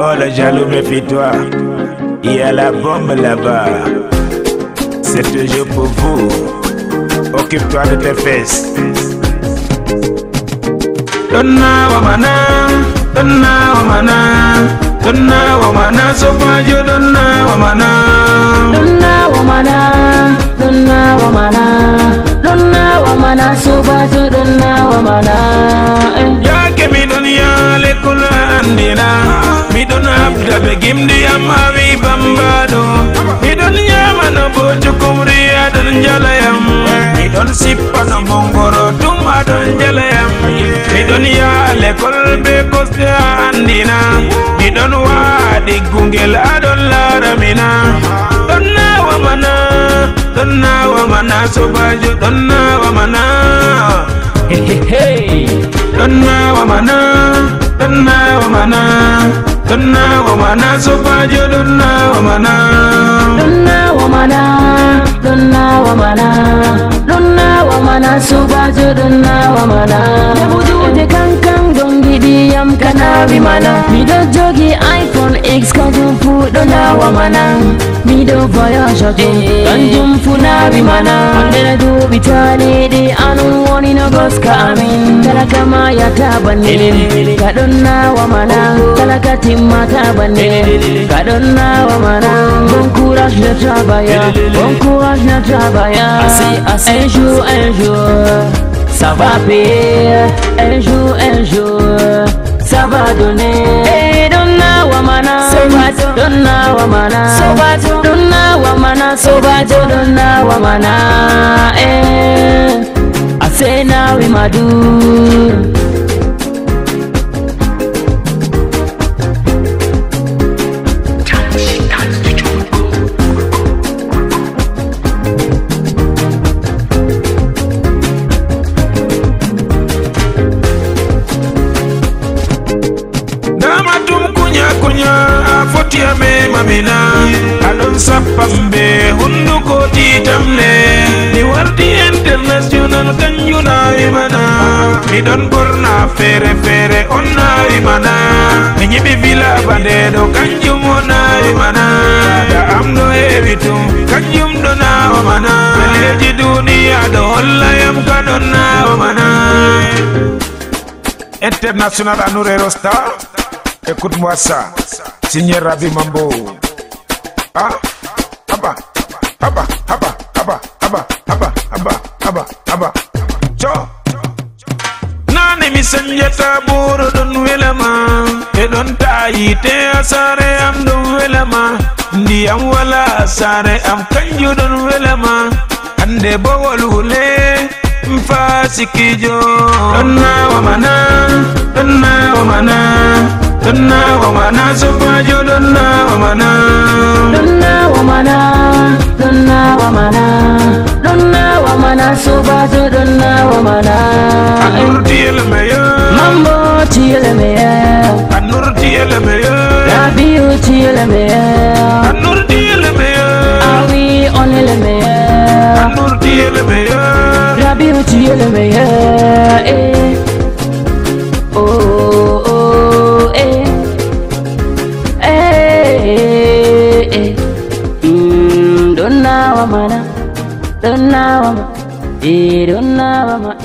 Oh le jaloux, méfie-toi, il y a la bombe là-bas. C'est toujours pour vous. Occupe-toi de tes fesses. Donna wamana, donna wamana, donna wamana, sopajo donna wamana. Donna wamana, donna wamana, donna wamana, sopajo donna wamana. Ya ke mi dunia le kula andina, mi dona abda begim di amawi bambado. Mi dunia mana bojo kumri adon jalayam, mi don sipana mongoro tum adon jalayam. Mi dunia le kolbe koste andina, mi don wadi gungel adon laramina. Donna wamana, donna wamana, sobajo donna wamana. Hey hey hey. Donna wamana, donna wamana, donna wamana, sopajo donna wamana. Donna wamana, donna wamana, donna wamana, sopajo donna wamana. Jabuju te kankang dongi diam kanawi mana. Mi do jogi iPhone X kanjumpu donna wamana. Mi do voyage kanjumpu nawi mana. Andela du bitani di anu woni no goska amin. Talakama ya tabani kadonna wamana. Talakatim matabani kadonna wamana. Bon courage de travailler, bon courage de travailler. Un jour, ça va payer. Un jour, ça va donner. Hey, donna wamana, sobajo, donna wamana, sobajo, donna wamana, sobajo, donna wamana. I say now we madu. Fotia me mamina alon sapambe hundu ko titamle ni wardi international kanjuna imana mi don borna fere onna imana mi nyibi villa bandedo kanjum onna imana da amdo evitu kanjum dona wamana leji dunia do holla yam kadonna wamana. International Anurero Star, écoute-moi ça. Signé Rabi Mambo. Ah, haba, haba, haba, haba, haba, haba, haba, haba, haba. Cho. Nani mi sanjata buru don welama. E don tayi te asare am don welama. Ndi am wala asare am kanju don welama. Ande bowol hule mfasikijo. Donna wamana, donna wamana. Donna wamana, sopajo donna wamana. Donna wamana, donna wamana, donna wamana, sopajo donna wamana. Anur tiel meilleur, Mambo tiel meilleur, Anur tiel meilleur, Rabiu tiel meilleur, Anur tiel meilleur, ah oui on est le meilleur, Anur tiel meilleur, Rabiu tiel meilleur. Oh oh eh. Donna wamana, donna wamana, donna wamana.